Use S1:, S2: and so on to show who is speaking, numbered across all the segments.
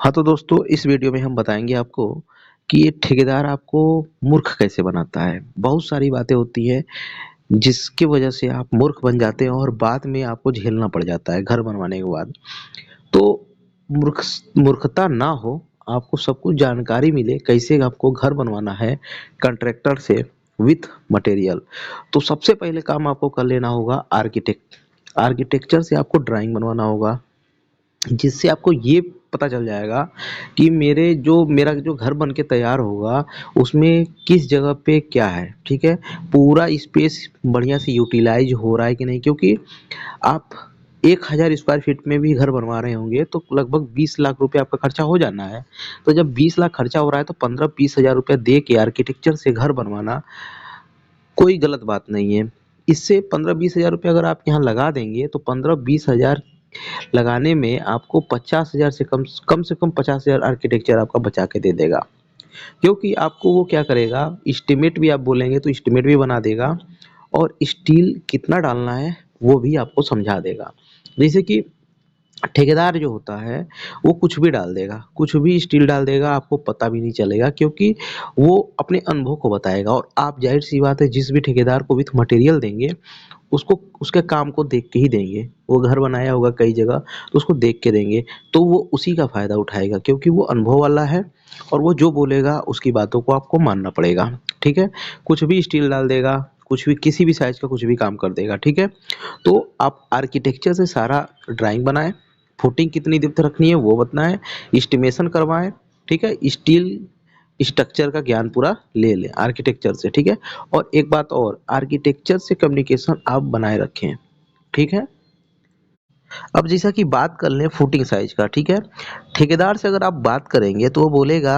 S1: हाँ, तो दोस्तों इस वीडियो में हम बताएँगे आपको कि ये ठेकेदार आपको मूर्ख कैसे बनाता है। बहुत सारी बातें होती हैं जिसकी वजह से आप मूर्ख बन जाते हैं और बाद में आपको झेलना पड़ जाता है घर बनवाने के बाद। तो मूर्खता ना हो, आपको सब कुछ जानकारी मिले कैसे आपको घर बनवाना है कॉन्ट्रैक्टर से विथ मटेरियल। तो सबसे पहले काम आपको कर लेना होगा आर्किटेक्चर से आपको ड्राइंग बनवाना होगा। जिससे आपको ये पता चल जाएगा कि मेरा जो घर बन के तैयार होगा उसमें किस जगह पे क्या है, ठीक है। पूरा स्पेस बढ़िया से यूटिलाइज हो रहा है कि नहीं, क्योंकि आप 1000 स्क्वायर फीट में भी घर बनवा रहे होंगे तो लगभग 20 लाख रुपए आपका खर्चा हो जाना है। तो जब 20 लाख खर्चा हो रहा है तो 15-20 हजार रुपया दे के आर्किटेक्चर से घर बनवाना कोई गलत बात नहीं है। इससे 15-20 हजार रुपये अगर आप यहाँ लगा देंगे तो 15-20 हजार लगाने में आपको 50 हजार से कम 50 हजार आर्किटेक्चर आपका बचा के दे देगा। क्योंकि आपको वो क्या करेगा, एस्टिमेट भी आप बोलेंगे तो एस्टिमेट भी बना देगा और स्टील कितना डालना है वो भी आपको समझा देगा। जैसे कि ठेकेदार जो होता है वो कुछ भी डाल देगा, कुछ भी स्टील डाल देगा, आपको पता भी नहीं चलेगा क्योंकि वो अपने अनुभव को बताएगा। और आप जाहिर सी बात है जिस भी ठेकेदार को विथ मटेरियल देंगे उसको उसके काम को देख के ही देंगे। वो घर बनाया होगा कई जगह तो उसको देख के देंगे, तो वो उसी का फायदा उठाएगा क्योंकि वो अनुभव वाला है और वो जो बोलेगा उसकी बातों को आपको मानना पड़ेगा। ठीक है, कुछ भी स्टील डाल देगा, कुछ भी किसी भी साइज का कुछ भी काम कर देगा। ठीक है, तो आप आर्किटेक्चर से सारा ड्राइंग बनाएं, फुटिंग कितनी डेप्थ रखनी है वो बताएं, एस्टिमेशन करवाएं। ठीक है, स्टील स्ट्रक्चर का ज्ञान पूरा ले लें आर्किटेक्चर से। ठीक है, और एक बात और, आर्किटेक्चर से कम्युनिकेशन आप बनाए रखें। ठीक है, अब जैसा कि बात कर लें फुटिंग साइज का। ठीक है, ठेकेदार से अगर आप बात करेंगे तो वो बोलेगा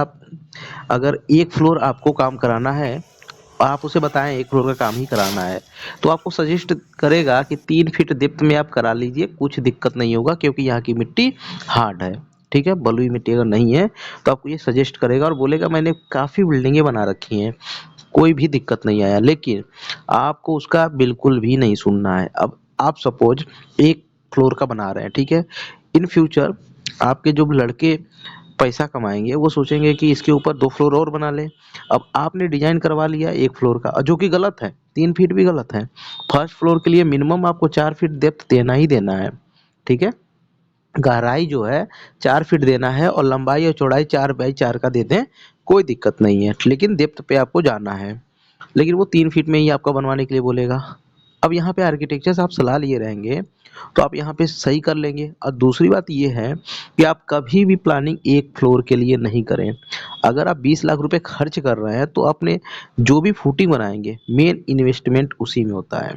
S1: अगर एक फ्लोर आपको काम कराना है, आप उसे बताएं एक फ्लोर का काम ही कराना है, तो आपको सजेस्ट करेगा कि 3 फीट डेप्थ में आप करा लीजिए, कुछ दिक्कत नहीं होगा क्योंकि यहाँ की मिट्टी हार्ड है। ठीक है, बलुई मिट्टी अगर नहीं है तो आपको ये सजेस्ट करेगा और बोलेगा मैंने काफ़ी बिल्डिंगें बना रखी हैं, कोई भी दिक्कत नहीं आया। लेकिन आपको उसका बिल्कुल भी नहीं सुनना है। अब आप सपोज एक फ्लोर का बना रहे हैं, ठीक है। इन फ्यूचर आपके जो लड़के पैसा कमाएंगे वो सोचेंगे कि इसके ऊपर 2 फ्लोर और बना लें। अब आपने डिजाइन करवा लिया एक फ्लोर का जो कि गलत है, 3 फीट भी गलत है। फर्स्ट फ्लोर के लिए मिनिमम आपको 4 फीट डेप्थ देना ही देना है। ठीक है, गहराई जो है 4 फीट देना है और लंबाई और चौड़ाई 4 बाई 4 का दे दें, कोई दिक्कत नहीं है, लेकिन डेप्थ पे आपको जाना है। लेकिन वो 3 फीट में ही आपका बनवाने के लिए बोलेगा। अब यहाँ पे आर्किटेक्चर से आप सलाह लिए रहेंगे तो आप यहाँ पे सही कर लेंगे। और दूसरी बात ये है कि आप कभी भी प्लानिंग एक फ्लोर के लिए नहीं करें। अगर आप 20 लाख रुपए खर्च कर रहे हैं तो अपने जो भी फुटिंग बनाएंगे मेन इन्वेस्टमेंट उसी में होता है,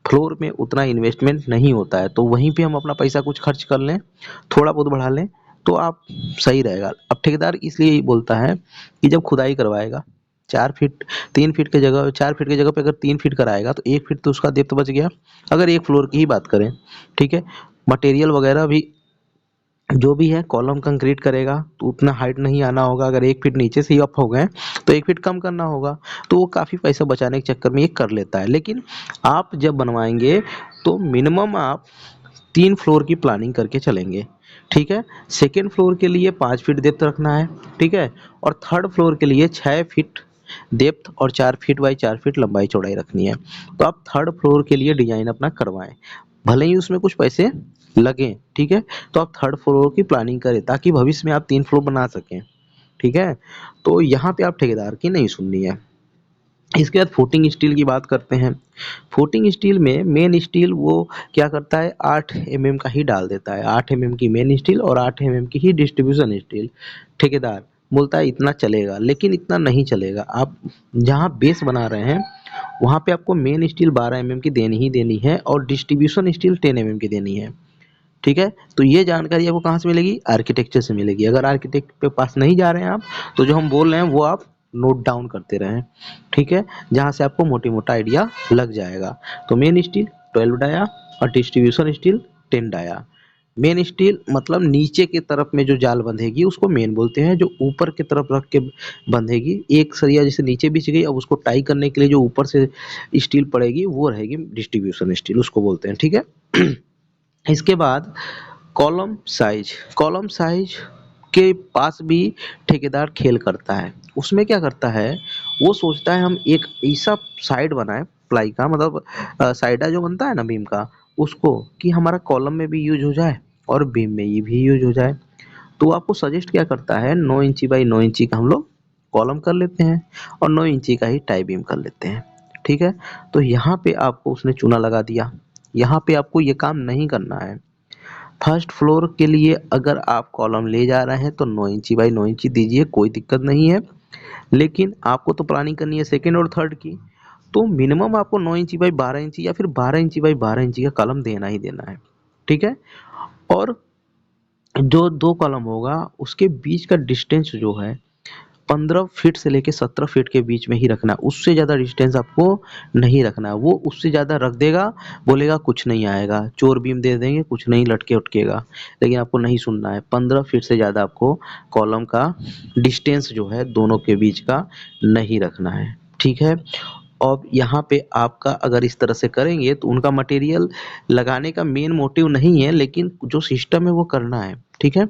S1: फ्लोर में उतना इन्वेस्टमेंट नहीं होता है। तो वहीं पे हम अपना पैसा कुछ खर्च कर लें, थोड़ा बहुत बढ़ा लें तो आप सही रहेगा। अब ठेकेदार इसलिए ही बोलता है कि जब खुदाई करवाएगा 4 फीट, 3 फीट की जगह 4 फीट की जगह पे अगर 3 फीट कराएगा तो 1 फीट तो उसका डेप्थ बच गया। अगर एक फ्लोर की ही बात करें, ठीक है, मटेरियल वगैरह भी जो भी है कॉलम कंक्रीट करेगा तो उतना हाइट नहीं आना होगा। अगर 1 फीट नीचे से ही अप हो गए तो 1 फीट कम करना होगा। तो वो काफ़ी पैसा बचाने के चक्कर में ये कर लेता है। लेकिन आप जब बनवाएंगे तो मिनिमम आप 3 फ्लोर की प्लानिंग करके चलेंगे। ठीक है, सेकेंड फ्लोर के लिए 5 फीट डेप्थ रखना है। ठीक है, और थर्ड फ्लोर के लिए 6 फीट डेप्थ और 4 फीट बाई 4 फीट लंबाई चौड़ाई रखनी है। तो आप थर्ड फ्लोर के लिए डिजाइन अपना करवाएं, भले ही उसमें कुछ पैसे लगें। ठीक है, तो आप थर्ड फ्लोर की प्लानिंग करें ताकि भविष्य में आप 3 फ्लोर बना सकें। ठीक है, तो यहाँ पे आप ठेकेदार की नहीं सुननी है। इसके बाद फुटिंग स्टील की बात करते हैं। फुटिंग स्टील में मेन स्टील वो क्या करता है, 8 mm का ही डाल देता है। 8 mm की मेन स्टील और 8 mm की ही डिस्ट्रीब्यूशन स्टील। ठेकेदार बोलता है इतना चलेगा, लेकिन इतना नहीं चलेगा। आप जहाँ बेस बना रहे हैं वहाँ पे आपको मेन स्टील 12 mm की देनी ही देनी है और डिस्ट्रीब्यूशन स्टील 10 mm की देनी है। ठीक है, तो ये जानकारी आपको कहाँ से मिलेगी, आर्किटेक्चर से मिलेगी। अगर आर्किटेक्ट के पास नहीं जा रहे हैं आप तो जो हम बोल रहे हैं वो आप नोट डाउन करते रहें। ठीक है, जहाँ से आपको मोटी मोटा आइडिया लग जाएगा। तो मेन स्टील 12 डाया और distribution steel 10 dia. Main steel मतलब नीचे की तरफ में जो जाल बंधेगी उसको मेन बोलते हैं, जो ऊपर की तरफ रख के बंधेगी एक सरिया जैसे नीचे बिछ गई, अब उसको टाई करने के लिए जो ऊपर से स्टील पड़ेगी वो रहेगी डिस्ट्रीब्यूशन स्टील, उसको बोलते हैं। ठीक है, इसके बाद कॉलम साइज। कॉलम साइज के पास भी ठेकेदार खेल करता है। उसमें क्या करता है, वो सोचता है हम एक ऐसा साइड बनाए प्लाई का, मतलब साइडा जो बनता है ना बीम का, उसको कि हमारा कॉलम में भी यूज हो जाए और बीम में ये भी यूज हो जाए। तो आपको सजेस्ट क्या करता है, 9 इंची बाई 9 इंची का हम लोग कॉलम कर लेते हैं और 9 इंची का ही टाई बीम कर लेते हैं। ठीक है, तो यहाँ पे आपको उसने चूना लगा दिया। यहाँ पे आपको ये काम नहीं करना है। फर्स्ट फ्लोर के लिए अगर आप कॉलम ले जा रहे हैं तो 9 इंची बाई 9 इंची दीजिए, कोई दिक्कत नहीं है। लेकिन आपको तो प्लानिंग करनी है सेकेंड और थर्ड की, तो मिनिमम आपको 9 इंची बाई 12 इंची या फिर 12 इंची बाई 12 इंची का कॉलम देना ही देना है। ठीक है, और जो दो कॉलम होगा उसके बीच का डिस्टेंस जो है 15 फीट से लेके 17 फीट के बीच में ही रखना है। उससे ज़्यादा डिस्टेंस आपको नहीं रखना है। वो उससे ज़्यादा रख देगा, बोलेगा कुछ नहीं आएगा, चोर बीम दे देंगे, कुछ नहीं लटके उटकेगा। लेकिन आपको नहीं सुनना है, 15 फीट से ज़्यादा आपको कॉलम का डिस्टेंस जो है दोनों के बीच का नहीं रखना है। ठीक है, अब यहाँ पे आपका अगर इस तरह से करेंगे तो उनका मटेरियल लगाने का मेन मोटिव नहीं है, लेकिन जो सिस्टम है वो करना है। ठीक है,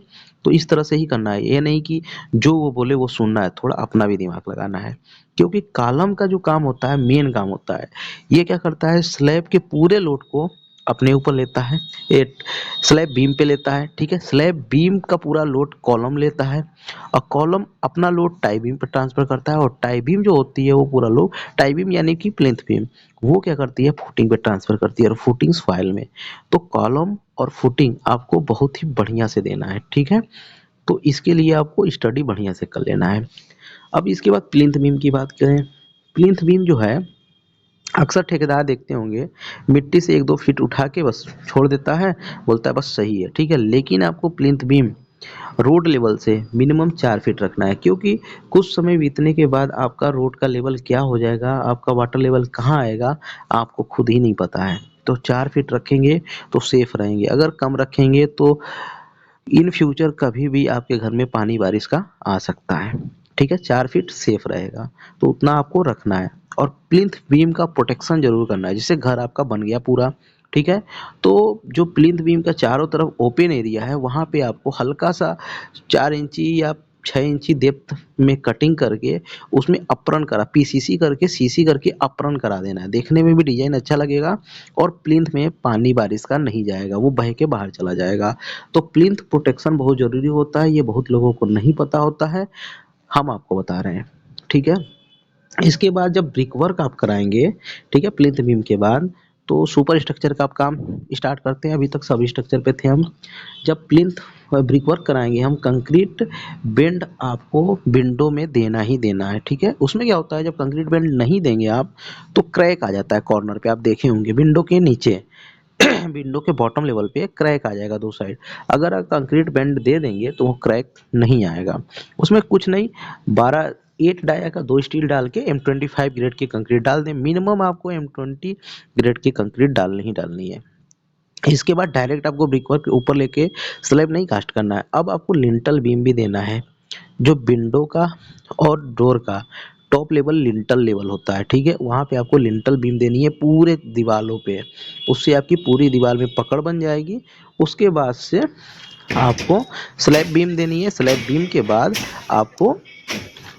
S1: तो इस तरह से ही करना है, ये नहीं कि जो वो बोले वो सुनना है, थोड़ा अपना भी दिमाग लगाना है। क्योंकि कॉलम का जो काम होता है, मेन काम होता है, ये क्या करता है, स्लैब के पूरे लोड को अपने ऊपर लेता है। ये स्लैब बीम पे लेता है। ठीक है, स्लैब बीम का पूरा लोड कॉलम लेता है और कॉलम अपना लोड टाई बीम पर ट्रांसफर करता है, और टाई बीम जो होती है वो पूरा लोड, टाई बीम यानी कि प्लिंथ बीम, वो क्या करती है, फुटिंग पे ट्रांसफर करती है, और फुटिंग्स फाइल में। तो कॉलम और फुटिंग आपको बहुत ही बढ़िया से देना है। ठीक है, तो इसके लिए आपको स्टडी बढ़िया से कर लेना है। अब इसके बाद प्लिंथ बीम की बात करें। प्लिंथ बीम जो है, अक्सर ठेकेदार देखते होंगे मिट्टी से 1-2 फीट उठा के बस छोड़ देता है, बोलता है बस सही है। ठीक है, लेकिन आपको प्लिंथ बीम रोड लेवल से मिनिमम 4 फीट रखना है, क्योंकि कुछ समय बीतने के बाद आपका रोड का लेवल क्या हो जाएगा, आपका वाटर लेवल कहाँ आएगा, आपको खुद ही नहीं पता है। तो 4 फीट रखेंगे तो सेफ रहेंगे। अगर कम रखेंगे तो इन फ्यूचर कभी भी आपके घर में पानी बारिश का आ सकता है। ठीक है, 4 फीट सेफ रहेगा, तो उतना आपको रखना है। और प्लिंथ बीम का प्रोटेक्शन जरूर करना है, जिससे घर आपका बन गया पूरा। ठीक है, तो जो प्लिंथ बीम का चारों तरफ ओपन एरिया है, वहाँ पे आपको हल्का सा 4 इंची या 6 इंची डेप्थ में कटिंग करके उसमें अपरन करा, पीसीसी करके सीसी करके अपरन करा देना है। देखने में भी डिजाइन अच्छा लगेगा और प्लिंथ में पानी बारिश का नहीं जाएगा, वो बह के बाहर चला जाएगा। तो प्लिंथ प्रोटेक्शन बहुत जरूरी होता है, ये बहुत लोगों को नहीं पता होता है, हम आपको बता रहे हैं। ठीक है, इसके बाद जब ब्रिक वर्क आप कराएंगे, ठीक है, प्लिंथ बीम के बाद, तो सुपर स्ट्रक्चर का आप काम स्टार्ट करते हैं। अभी तक सब स्ट्रक्चर पे थे हम। जब प्लिंथ ब्रिक वर्क कराएंगे हम, कंक्रीट बेंड आपको विंडो में देना ही देना है। ठीक है, उसमें क्या होता है, जब कंक्रीट बेंड नहीं देंगे आप तो क्रैक आ जाता है कॉर्नर पे, आप देखे होंगे विंडो के नीचे विंडो के बॉटम लेवल पे क्रैक आ जाएगा दो साइड। अगर आप कंक्रीट बेंड दे देंगे तो वो क्रैक नहीं आएगा। उसमें कुछ नहीं, 12 8 डाया का 2 स्टील डाल के M25 ग्रेड की कंक्रीट डाल दें। मिनिमम आपको M20 ग्रेड की कंक्रीट डालनी ही डालनी है। इसके बाद डायरेक्ट आपको ब्रिकवर्क के ऊपर लेके स्लैब नहीं कास्ट करना है, अब आपको लिंटल बीम भी देना है। जो विंडो का और डोर का टॉप लेवल लिंटल लेवल होता है, ठीक है, वहाँ पे आपको लिंटल बीम देनी है पूरे दीवालों पे। उससे आपकी पूरी दीवार में पकड़ बन जाएगी। उसके बाद से आपको स्लैब बीम देनी है। स्लैब बीम के बाद आपको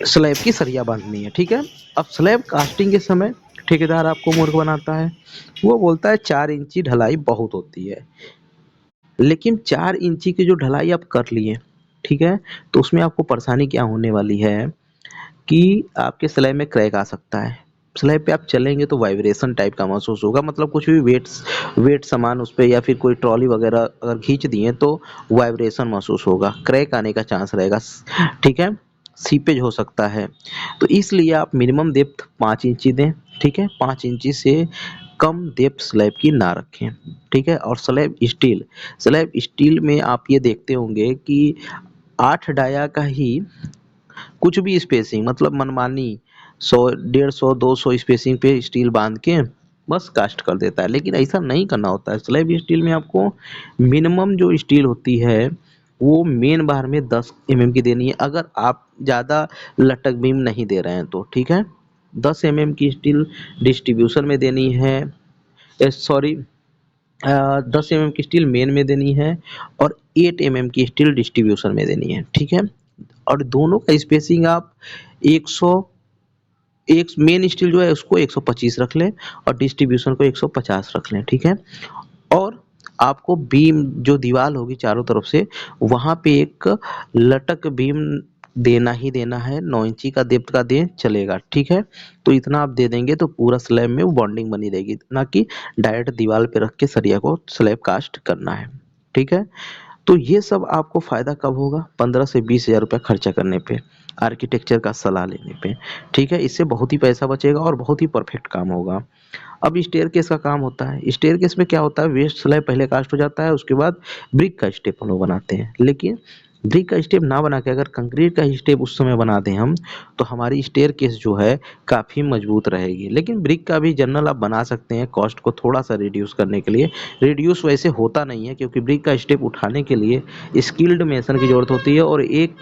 S1: स्लैब की सरिया बांधनी है। ठीक है, अब स्लैब कास्टिंग के समय ठेकेदार आपको मूर्ख बनाता है। वो बोलता है 4 इंची ढलाई बहुत होती है, लेकिन 4 इंची की जो ढलाई आप कर लिए, ठीक है, तो उसमें आपको परेशानी क्या होने वाली है कि आपके स्लैब में क्रैक आ सकता है। स्लैब पे आप चलेंगे तो वाइब्रेशन टाइप का महसूस होगा, मतलब कुछ भी वेट सामान उस पे या फिर कोई ट्रॉली वगैरह अगर खींच दिए तो वाइब्रेशन महसूस होगा, क्रैक आने का चांस रहेगा। ठीक है, सीपेज हो सकता है। तो इसलिए आप मिनिमम डेप्थ 5 इंची दें। ठीक है, 5 इंची से कम डेप्थ स्लैब की ना रखें। ठीक है, और स्लैब स्टील में आप ये देखते होंगे कि 8 डाया का ही कुछ भी स्पेसिंग, मतलब मनमानी 100 150 200 स्पेसिंग पे स्टील बांध के बस कास्ट कर देता है, लेकिन ऐसा नहीं करना होता है। स्लैब स्टील में आपको मिनिमम जो स्टील होती है वो मेन बार में 10 की देनी है, अगर आप ज़्यादा लटक बीम नहीं दे रहे हैं तो। ठीक है, 10 की स्टील डिस्ट्रीब्यूशन में देनी है, सॉरी 10 mm की स्टील मेन में देनी है और 8 mm की स्टील डिस्ट्रीब्यूशन में देनी है, ठीक है। और दोनों का स्पेसिंग आप 100, एक मेन स्टील जो है उसको 125 रख लें और डिस्ट्रीब्यूशन को 150 रख लें, ठीक है। और आपको बीम जो दीवार होगी चारों तरफ से, वहां पे एक लटक बीम देना ही देना है, 9 इंची का डेप्थ का दें चलेगा, ठीक है। तो इतना आप दे देंगे तो पूरा स्लैब में वो बॉन्डिंग बनी रहेगी, ना कि डायरेक्ट दीवार पे रख के सरिया को स्लैब कास्ट करना है, ठीक है। तो ये सब आपको फ़ायदा कब होगा? 15 से 20 हज़ार रुपये खर्चा करने पे, आर्किटेक्चर का सलाह लेने पे, ठीक है। इससे बहुत ही पैसा बचेगा और बहुत ही परफेक्ट काम होगा। अब स्टेयरकेस का काम होता है। स्टेयरकेस में क्या होता है, वेस्ट स्लैब पहले कास्ट हो जाता है, उसके बाद ब्रिक का स्टेप हम लोग बनाते हैं। लेकिन ब्रिक का स्टेप ना बना के अगर कंक्रीट का स्टेप उस समय बना दें हम, तो हमारी स्टेयरकेस जो है काफ़ी मजबूत रहेगी। लेकिन ब्रिक का भी जनरल आप बना सकते हैं कॉस्ट को थोड़ा सा रिड्यूस करने के लिए। रिड्यूस वैसे होता नहीं है, क्योंकि ब्रिक का स्टेप उठाने के लिए स्किल्ड मेसन की ज़रूरत होती है और एक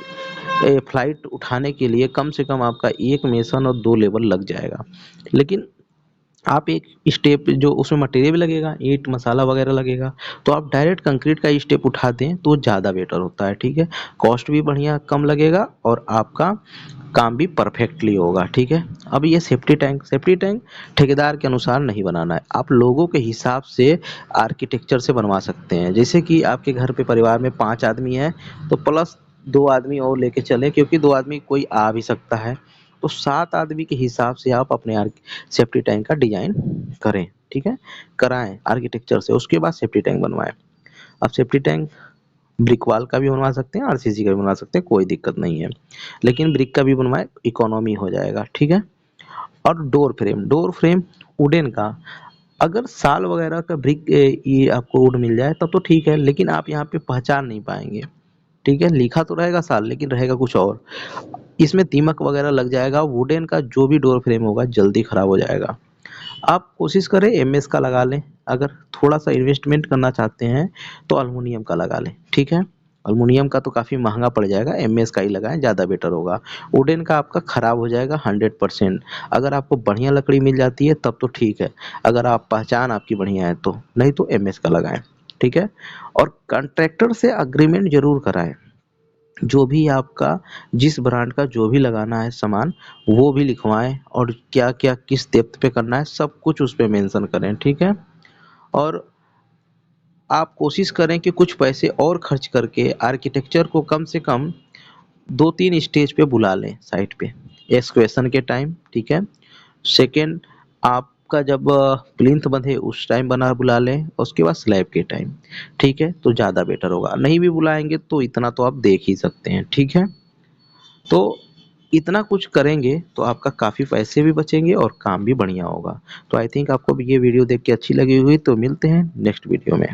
S1: फ्लाइट उठाने के लिए कम से कम आपका एक मेसन और 2 लेबर लग जाएगा। लेकिन आप एक स्टेप जो उसमें मटेरियल भी लगेगा, ईंट मसाला वगैरह लगेगा, तो आप डायरेक्ट कंक्रीट का स्टेप उठा दें तो ज़्यादा बेटर होता है, ठीक है। कॉस्ट भी बढ़िया कम लगेगा और आपका काम भी परफेक्टली होगा, ठीक है। अब ये सेफ्टी टैंक ठेकेदार के अनुसार नहीं बनाना है, आप लोगों के हिसाब से आर्किटेक्चर से बनवा सकते हैं। जैसे कि आपके घर पे परिवार में 5 आदमी हैं, तो प्लस 2 आदमी और लेके चलें, क्योंकि 2 आदमी कोई आ भी सकता है। तो 7 आदमी के हिसाब से आप अपने सेफ्टी टैंक का डिजाइन करें, ठीक है, कराएं आर्किटेक्चर से, उसके बाद सेफ्टी टैंक बनवाएं। अब सेफ्टी टैंक ब्रिक वॉल का भी बनवा सकते हैं, आरसीसी का भी बनवा सकते हैं, कोई दिक्कत नहीं है। लेकिन ब्रिक का भी बनवाएं, इकोनॉमी हो जाएगा, ठीक है। और डोर फ्रेम वुडन का, अगर साल वगैरह का ब्रिक ये आपको वुड मिल जाए तब तो ठीक है, लेकिन आप यहाँ पे पहचान नहीं पाएंगे, ठीक है। लिखा तो रहेगा साल, लेकिन रहेगा कुछ और। इसमें दीमक वगैरह लग जाएगा, वुडन का जो भी डोर फ्रेम होगा जल्दी खराब हो जाएगा। आप कोशिश करें एमएस का लगा लें, अगर थोड़ा सा इन्वेस्टमेंट करना चाहते हैं तो अल्मुनियम का लगा लें, ठीक है। अल्मुनियम का तो काफ़ी महंगा पड़ जाएगा, एमएस का ही लगाएं, ज़्यादा बेटर होगा। वुडन का आपका खराब हो जाएगा 100%। अगर आपको बढ़िया लकड़ी मिल जाती है तब तो ठीक है, अगर आप पहचान आपकी बढ़िया है तो, नहीं तो एमएस का लगाएं, ठीक है। और कॉन्ट्रैक्टर से अग्रीमेंट जरूर कराएं, जो भी आपका जिस ब्रांड का जो भी लगाना है सामान, वो भी लिखवाएं और क्या क्या किस डेप्थ पे करना है सब कुछ उस पे मेंशन करें, ठीक है। और आप कोशिश करें कि कुछ पैसे और खर्च करके आर्किटेक्चर को कम से कम 2-3 स्टेज पे बुला लें साइट पे, एक्सकवेशन के टाइम, ठीक है। सेकंड, आपका जब प्लिंथ बंधे उस टाइम बना बुला लें, उसके बाद स्लैब के टाइम, ठीक है, तो ज़्यादा बेटर होगा। नहीं भी बुलाएंगे तो इतना तो आप देख ही सकते हैं, ठीक है। तो इतना कुछ करेंगे तो आपका काफ़ी पैसे भी बचेंगे और काम भी बढ़िया होगा। तो आई थिंक आपको भी ये वीडियो देख के अच्छी लगी हुई, तो मिलते हैं नेक्स्ट वीडियो में।